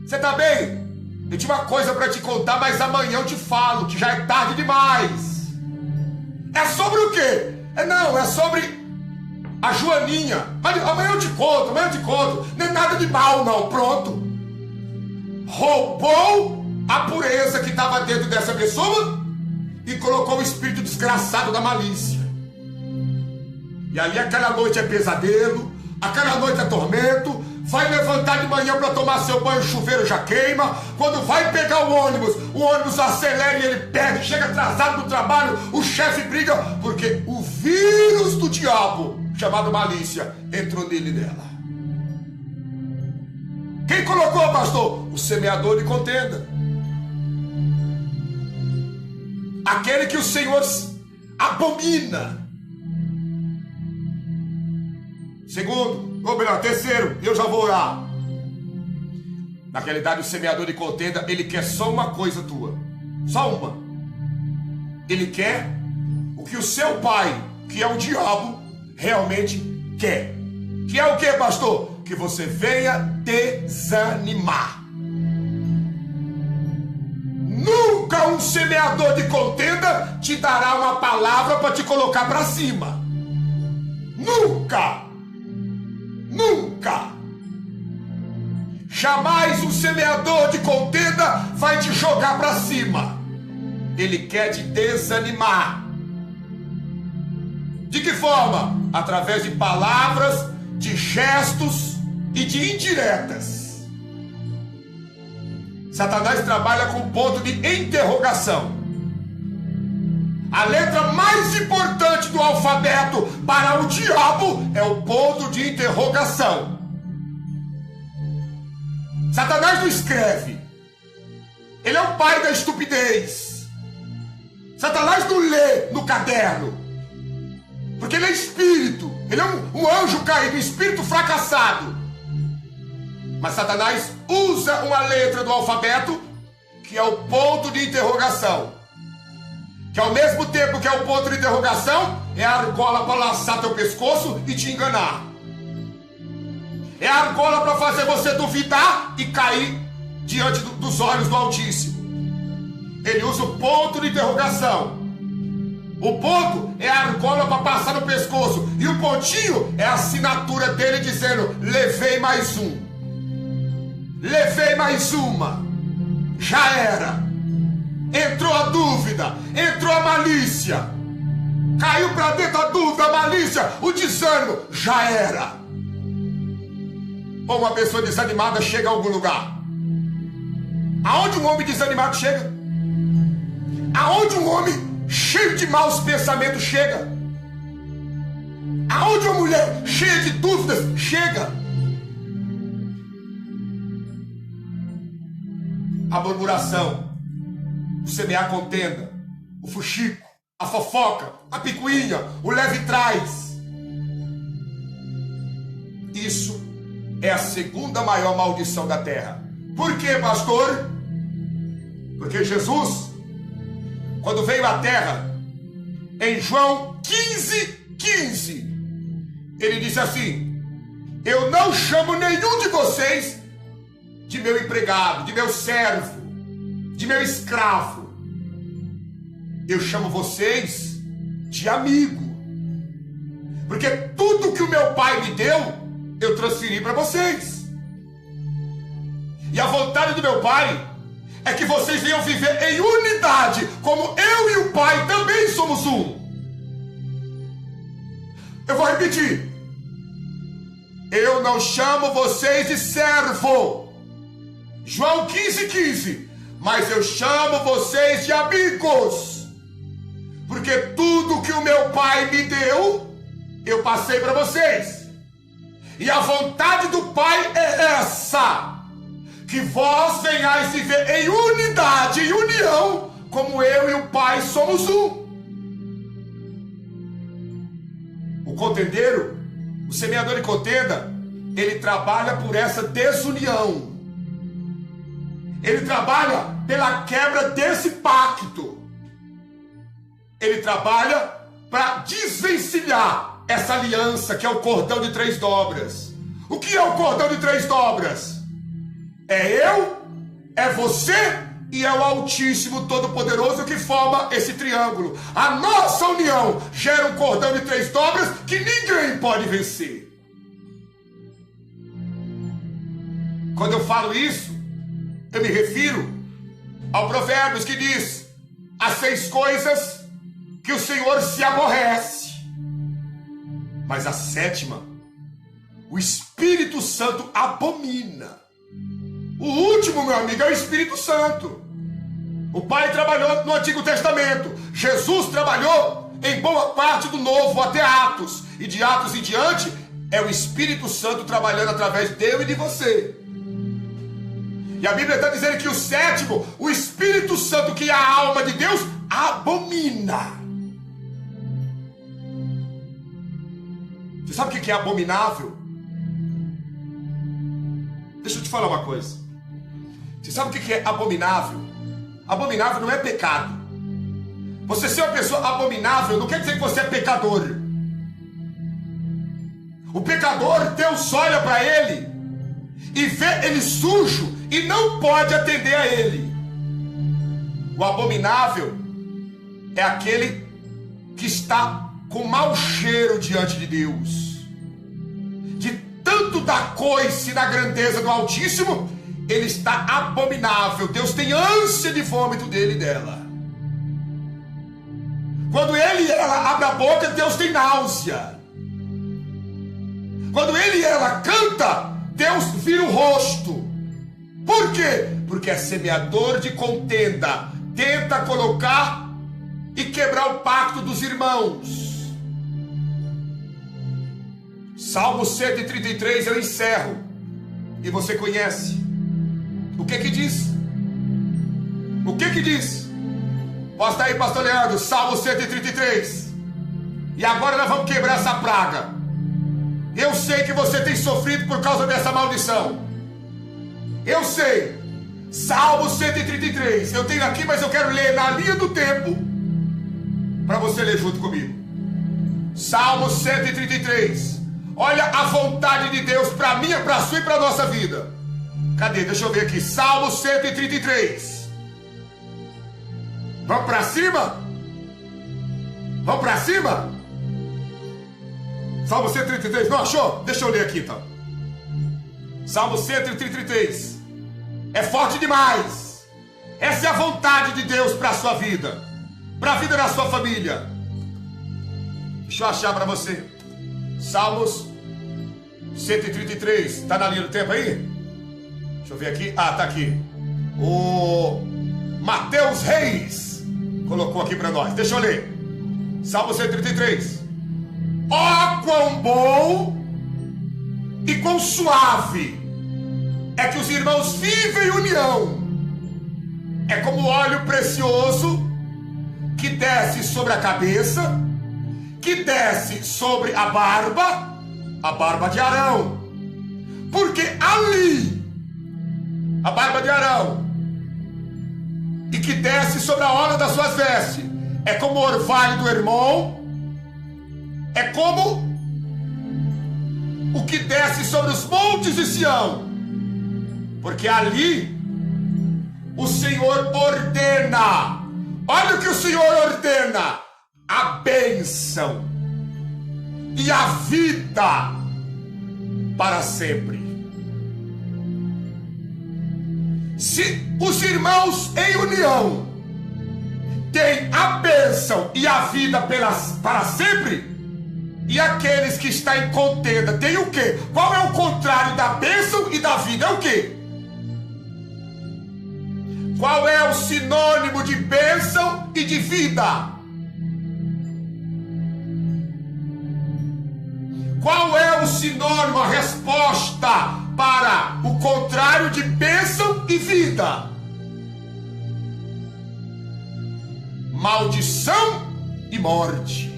você tá bem? Eu tinha uma coisa para te contar, mas amanhã eu te falo, que já é tarde demais. É sobre o quê? É sobre a Joaninha. Amanhã eu te conto. Não é nada de mal, não. Pronto. Roubou a pureza que estava dentro dessa pessoa e colocou o espírito desgraçado da malícia. E ali aquela noite é pesadelo, aquela noite é tormento. Vai levantar de manhã para tomar seu banho, o chuveiro já queima. Quando vai pegar o ônibus acelera e ele perde, chega atrasado do trabalho, o chefe briga, porque o vírus do diabo, chamado malícia, entrou nele e nela. Quem colocou, pastor? O semeador de contenda. Aquele que o Senhor abomina. Segundo, ou melhor, terceiro, eu já vou orar. Na realidade, o semeador de contenda, ele quer só uma coisa tua. Só uma. Ele quer o que o seu pai, que é o diabo, realmente quer. Que é o que, pastor? Que você venha desanimar. Nunca um semeador de contenda te dará uma palavra para te colocar para cima. Nunca. Jamais um semeador de contenda vai te jogar para cima. Ele quer te desanimar. De que forma? Através de palavras, de gestos e de indiretas. Satanás trabalha com ponto de interrogação. A letra mais importante do alfabeto para o diabo é o ponto de interrogação. Satanás não escreve. Ele é o pai da estupidez. Satanás não lê no caderno. Porque ele é espírito. Ele é um anjo caído, um espírito fracassado. Mas Satanás usa uma letra do alfabeto que é o ponto de interrogação. Que ao mesmo tempo que é o ponto de interrogação, é a argola para laçar teu pescoço e te enganar. É a argola para fazer você duvidar e cair diante dos olhos do Altíssimo. Ele usa o ponto de interrogação. O ponto é a argola para passar no pescoço. E o pontinho é a assinatura dele dizendo: levei mais um. Levei mais uma. Já era. Entrou a dúvida, entrou a malícia, caiu para dentro a dúvida, a malícia, o desânimo, já era. Ou uma pessoa desanimada chega a algum lugar. Aonde um homem desanimado chega? Aonde um homem cheio de maus pensamentos chega? Aonde uma mulher cheia de dúvidas chega? A murmuração, o semear contenda, o fuxico, a fofoca, a picuinha, o leve-trás. Isso é a segunda maior maldição da terra. Por quê, pastor? Porque Jesus, quando veio à terra, em João 15:15, ele disse assim: eu não chamo nenhum de vocês de meu empregado, de meu servo, de meu escravo. Eu chamo vocês de amigo. Porque tudo que o meu pai me deu, eu transferi para vocês. E a vontade do meu pai é que vocês venham viver em unidade, como eu e o pai também somos um. Eu vou repetir. Eu não chamo vocês de servo. João 15:15. Mas eu chamo vocês de amigos. Porque tudo que o meu pai me deu, eu passei para vocês. E a vontade do pai é essa: que vós venhais viver em unidade, em união, como eu e o pai somos um. O contendeiro, o semeador de contenda, ele trabalha por essa desunião. Ele trabalha pela quebra desse pacto. Ele trabalha para desvencilhar essa aliança que é o cordão de 3 dobras. O que é o cordão de 3 dobras? É eu, é você e é o Altíssimo Todo-Poderoso que forma esse triângulo. A nossa união gera um cordão de 3 dobras que ninguém pode vencer. Quando eu falo isso, eu me refiro ao Provérbios que diz: as 6 coisas que o Senhor se aborrece, mas a 7ª, o Espírito Santo abomina. O último, meu amigo, é o Espírito Santo. O Pai trabalhou no Antigo Testamento. Jesus trabalhou em boa parte do Novo, até Atos. E de Atos em diante, é o Espírito Santo trabalhando através de eu e de você. E a Bíblia está dizendo que o 7º, o Espírito Santo, que é a alma de Deus, abomina. Você sabe o que é abominável? Deixa eu te falar uma coisa. Você sabe o que é abominável? Abominável não é pecado. Você ser uma pessoa abominável não quer dizer que você é pecador. O pecador, Deus olha para ele e vê ele sujo e não pode atender a ele. O abominável é aquele que está com mau cheiro diante de Deus. De tanto dar coice na grandeza do Altíssimo, ele está abominável. Deus tem ânsia de vômito dele e dela. Quando ele e ela abrem a boca, Deus tem náusea. Quando ele e ela canta, Deus vira o rosto. Por quê? Porque é semeador de contenda. Tenta colocar e quebrar o pacto dos irmãos. Salmo 133 eu encerro. E você conhece. O que que diz? O que que diz? Posta aí, pastor Leandro, Salmo 133. E agora nós vamos quebrar essa praga. Eu sei que você tem sofrido por causa dessa maldição. Eu sei. Salmo 133. Eu tenho aqui, mas eu quero ler na linha do tempo para você ler junto comigo. Salmo 133. Olha a vontade de Deus para mim, para a sua e para a nossa vida. Cadê? Deixa eu ver aqui. Salmo 133. Vamos para cima? Vamos para cima? Salmo 133. Não achou? Deixa eu ler aqui então. Salmo 133. É forte demais. Essa é a vontade de Deus para a sua vida, para a vida da sua família. Deixa eu achar para você. Salmos 133. Está na linha do tempo aí? Deixa eu ver aqui. Ah, tá aqui. O Mateus Reis colocou aqui para nós. Deixa eu ler. Salmo 133. Ó, quão bom e quão suave é que os irmãos vivem em união. É como óleo precioso que desce sobre a cabeça, que desce sobre a barba de Arão. Porque ali, a barba de Arão, e que desce sobre a orla das suas vestes, é como o orvalho do Hermon, é como o que desce sobre os montes de Sião, porque ali o Senhor ordena. Olha o que o Senhor ordena: a bênção e a vida para sempre. Se os irmãos em união têm a bênção e a vida para sempre, e aqueles que estão em contenda têm o quê? Qual é o contrário da bênção e da vida? É o quê? Qual é o sinônimo de bênção e de vida? Qual é o sinônimo, a resposta para o contrário de bênção e vida? Maldição e morte.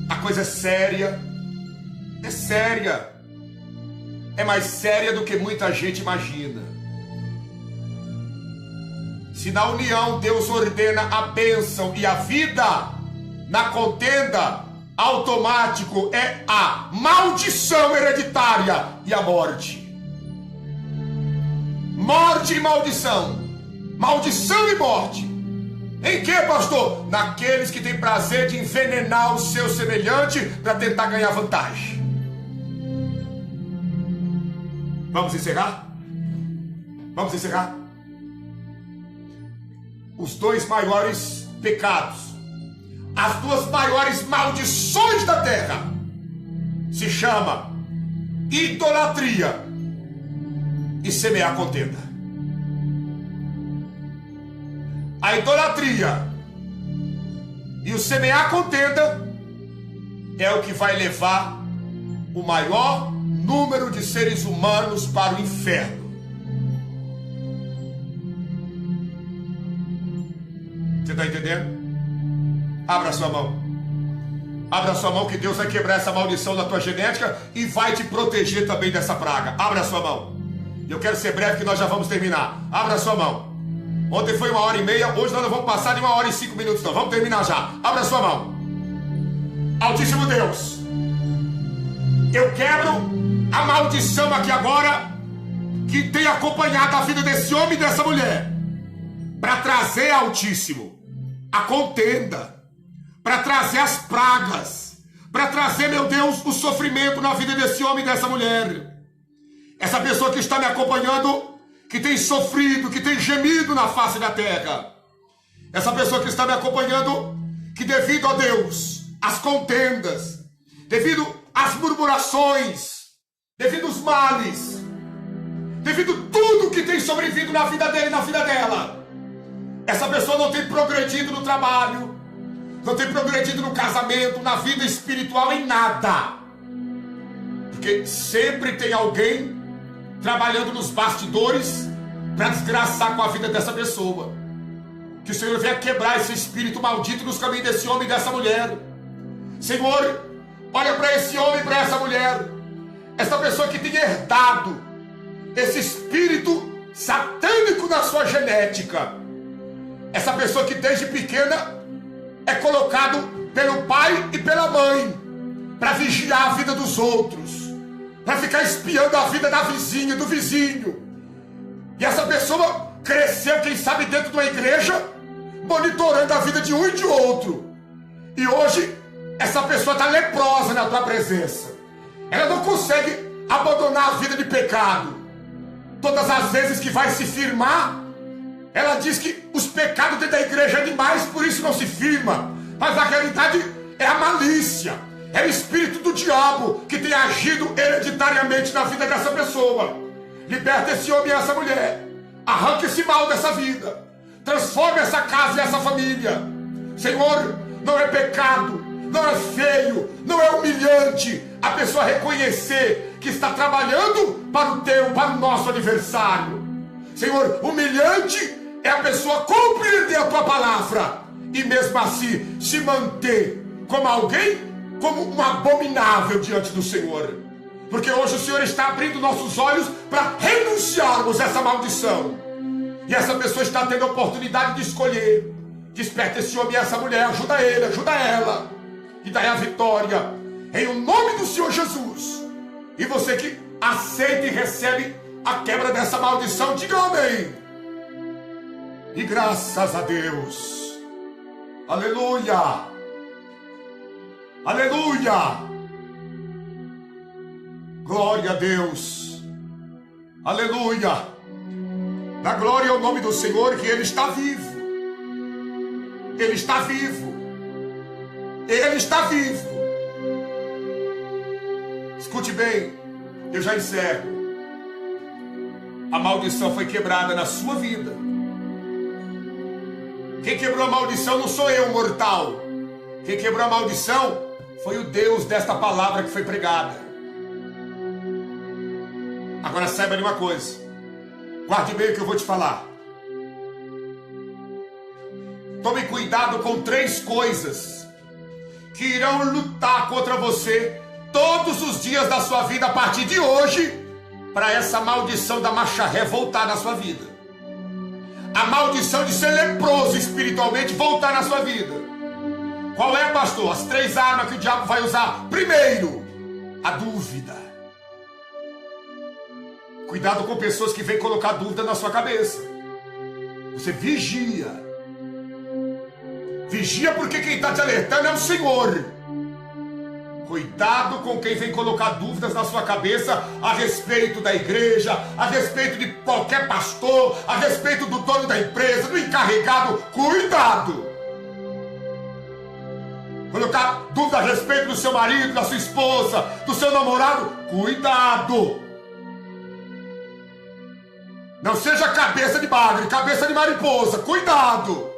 A coisa é séria. É séria. É mais séria do que muita gente imagina. Se na união Deus ordena a bênção e a vida, na contenda, automático é a maldição hereditária e a morte. Morte e maldição. Maldição e morte. Em que, pastor? Naqueles que têm prazer de envenenar o seu semelhante para tentar ganhar vantagem. Vamos encerrar? Vamos encerrar? Os dois maiores pecados, as duas maiores maldições da terra, se chama idolatria e semear contenda. A idolatria e o semear contenda é o que vai levar o maior número de seres humanos para o inferno. Você está entendendo? Abra sua mão. Abra sua mão que Deus vai quebrar essa maldição da tua genética e vai te proteger também dessa praga. Abra sua mão. Eu quero ser breve que nós já vamos terminar. Abra sua mão. Ontem foi 1h30, hoje nós não vamos passar de 1h e 5 minutos não. Vamos terminar já. Abra sua mão. Altíssimo Deus, eu quebro a maldição aqui agora que tem acompanhado a vida desse homem e dessa mulher, para trazer, Altíssimo, a contenda, para trazer as pragas, para trazer, meu Deus, o sofrimento na vida desse homem e dessa mulher. Essa pessoa que está me acompanhando, que tem sofrido, que tem gemido na face da terra. Essa pessoa que está me acompanhando, que devido a Deus, às contendas, devido às murmurações, devido aos males, devido a tudo que tem sobrevivido na vida dele e na vida dela, essa pessoa não tem progredido no trabalho, não tem progredido no casamento, na vida espiritual, em nada. Porque sempre tem alguém trabalhando nos bastidores para desgraçar com a vida dessa pessoa. Que o Senhor venha quebrar esse espírito maldito nos caminhos desse homem e dessa mulher. Senhor, olha para esse homem e para essa mulher, essa pessoa que tem herdado esse espírito satânico na sua genética, essa pessoa que desde pequena é colocado pelo pai e pela mãe para vigiar a vida dos outros, para ficar espiando a vida da vizinha, do vizinho. E essa pessoa cresceu, quem sabe, dentro de uma igreja, monitorando a vida de um e de outro. E hoje, essa pessoa está leprosa na tua presença. Ela não consegue abandonar a vida de pecado. Todas as vezes que vai se firmar, ela diz que os pecados dentro da igreja é demais, por isso não se firma. Mas a realidade é a malícia, é o espírito do diabo que tem agido hereditariamente na vida dessa pessoa. Liberta esse homem e essa mulher. Arranque esse mal dessa vida. Transforme essa casa e essa família. Senhor, não é pecado, não é feio, não é humilhante a pessoa reconhecer que está trabalhando para o teu, para o nosso adversário. Senhor, humilhante é a pessoa compreender a tua palavra e mesmo assim se manter como alguém, como um abominável diante do Senhor. Porque hoje o Senhor está abrindo nossos olhos para renunciarmos a essa maldição. E essa pessoa está tendo a oportunidade de escolher. Desperta esse homem e essa mulher, ajuda ele, ajuda ela. E dai a vitória em o nome do Senhor Jesus. E você que aceita e recebe a quebra dessa maldição, diga amém. E graças a Deus. Aleluia. Aleluia. Glória a Deus. Aleluia. Dá glória ao nome do Senhor, que Ele está vivo. Ele está vivo. Ele está vivo. Escute bem, eu já encerro. A maldição foi quebrada na sua vida. Quem quebrou a maldição não sou eu, mortal. Quem quebrou a maldição foi o Deus desta palavra que foi pregada. Agora saiba de uma coisa. Guarde bem o que eu vou te falar. Tome cuidado com 3 coisas que irão lutar contra você todos os dias da sua vida a partir de hoje, para essa maldição da macharré voltar na sua vida. A maldição de ser leproso espiritualmente voltar na sua vida. Qual é, pastor? As 3 armas que o diabo vai usar. Primeiro, a dúvida. Cuidado com pessoas que vêm colocar dúvida na sua cabeça. Você vigia. Vigia, porque quem está te alertando é o Senhor. Cuidado com quem vem colocar dúvidas na sua cabeça a respeito da igreja, a respeito de qualquer pastor, a respeito do dono da empresa, do encarregado. Cuidado! Colocar dúvida a respeito do seu marido, da sua esposa, do seu namorado. Cuidado! Não seja cabeça de bagre, cabeça de mariposa. Cuidado!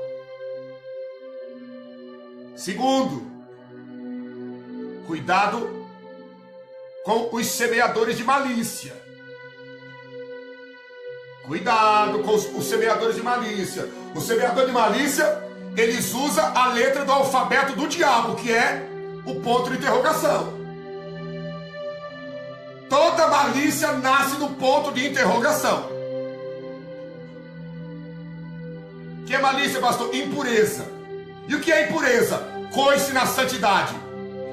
Segundo, cuidado com os semeadores de malícia. Cuidado com os semeadores de malícia. O semeador de malícia, eles usam a letra do alfabeto do diabo, que é o ponto de interrogação. Toda malícia nasce no ponto de interrogação. O que é malícia, pastor? Impureza. E o que é impureza? Coice na santidade.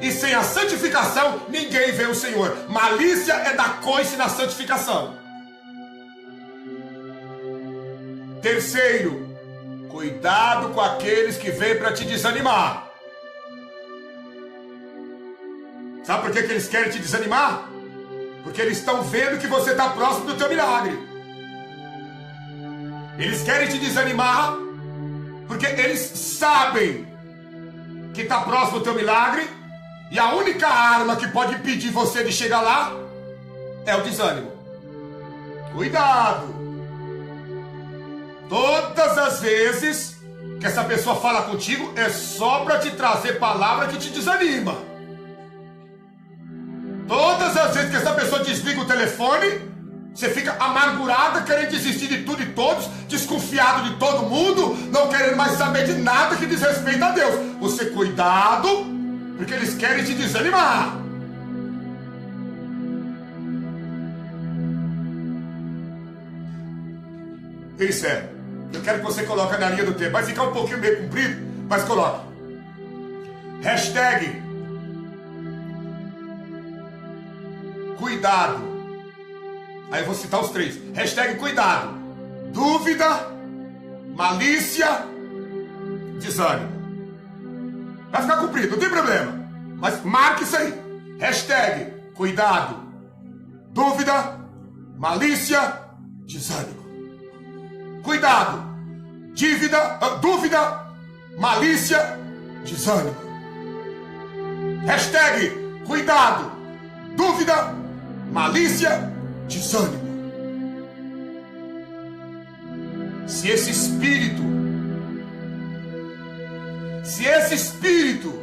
E sem a santificação, ninguém vê o Senhor. Malícia é da coice na santificação. Terceiro, cuidado com aqueles que vêm para te desanimar. Sabe por que eles querem te desanimar? Porque eles estão vendo que você está próximo do teu milagre. Eles querem te desanimar, porque eles sabem que está próximo do teu milagre, e a única arma que pode impedir você de chegar lá é o desânimo. Cuidado! Todas as vezes que essa pessoa fala contigo, é só para te trazer palavra que te desanima. Todas as vezes que essa pessoa desliga o telefone, você fica amargurada, querendo desistir de tudo e todos, desconfiado de todo mundo, não querendo mais saber de nada que diz respeito a Deus. Você, cuidado, porque eles querem te desanimar. Isso é. Eu quero que você coloque na linha do tempo. Vai ficar um pouquinho meio comprido, mas coloque. Hashtag cuidado. Aí eu vou citar os três. Hashtag cuidado. Dúvida, malícia, desânimo. Vai ficar comprido, não tem problema. Mas marque isso aí. Hashtag cuidado, dúvida, malícia, desânimo. Cuidado, dúvida, malícia, desânimo. Hashtag cuidado, dúvida, malícia, desânimo. Se esse espírito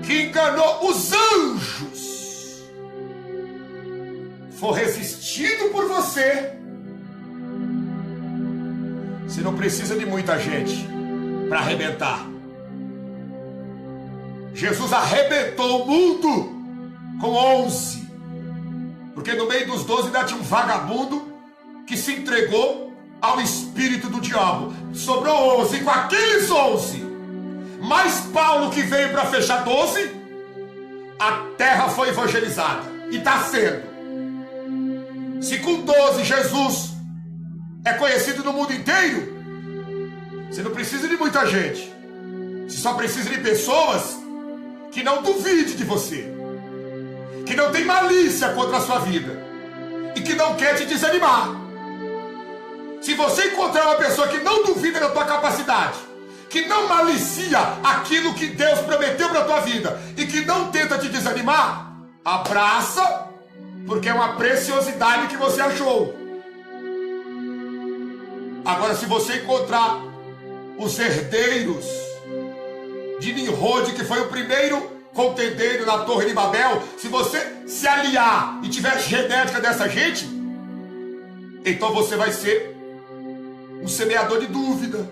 que enganou os anjos for resistido por você, você não precisa de muita gente para arrebentar. Jesus arrebentou o mundo com 11. Porque no meio dos 12 ainda tinha um vagabundo que se entregou ao espírito do diabo. Sobrou 11. E com aqueles 11, mais Paulo que veio para fechar 12, a terra foi evangelizada. E está sendo. Se com 12 Jesus é conhecido no mundo inteiro, você não precisa de muita gente. Você só precisa de pessoas que não duvidem de você, que não tem malícia contra a sua vida e que não quer te desanimar. Se você encontrar uma pessoa que não duvida da tua capacidade, que não malicia aquilo que Deus prometeu para a tua vida e que não tenta te desanimar, abraça, porque é uma preciosidade que você achou. Agora, se você encontrar os herdeiros de Nimrod, que foi o primeiro contendeiro na Torre de Babel, se você se aliar e tiver genética dessa gente, então você vai ser um semeador de dúvida,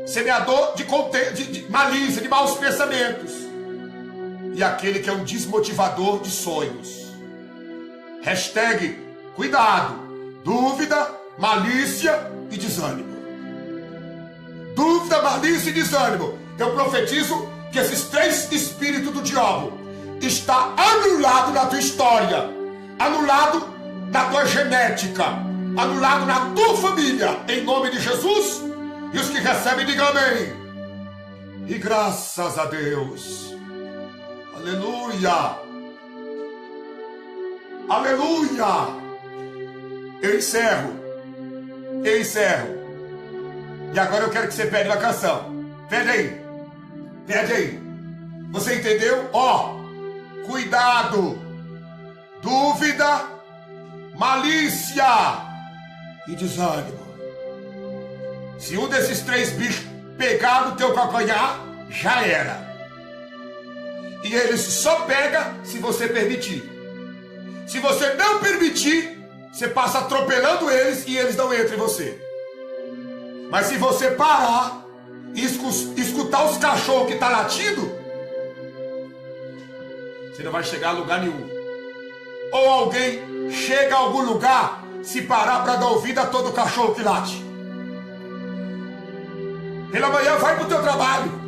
semeador de malícia, de maus pensamentos, e aquele que é um desmotivador de sonhos. Hashtag cuidado, dúvida, malícia e desânimo. Dúvida, malícia e desânimo. Eu profetizo que esses três espíritos do diabo está anulado na tua história, anulado na tua genética, anulado na tua família, em nome de Jesus. E os que recebem, digam amém. E graças a Deus. Aleluia. Aleluia. Eu encerro. E agora eu quero que você pede uma canção. Pede aí. Você entendeu? Cuidado, dúvida, malícia e desânimo. Se um desses três bichos pegar no teu calcanhar, já era. E eles só pega se você permitir. Se você não permitir, você passa atropelando eles e eles não entram em você. Mas se você parar e escutar os cachorros que estão latindo, você não vai chegar a lugar nenhum. Ou alguém chega a algum lugar se parar para dar ouvido a todo cachorro que late. Pela manhã vai para o teu trabalho.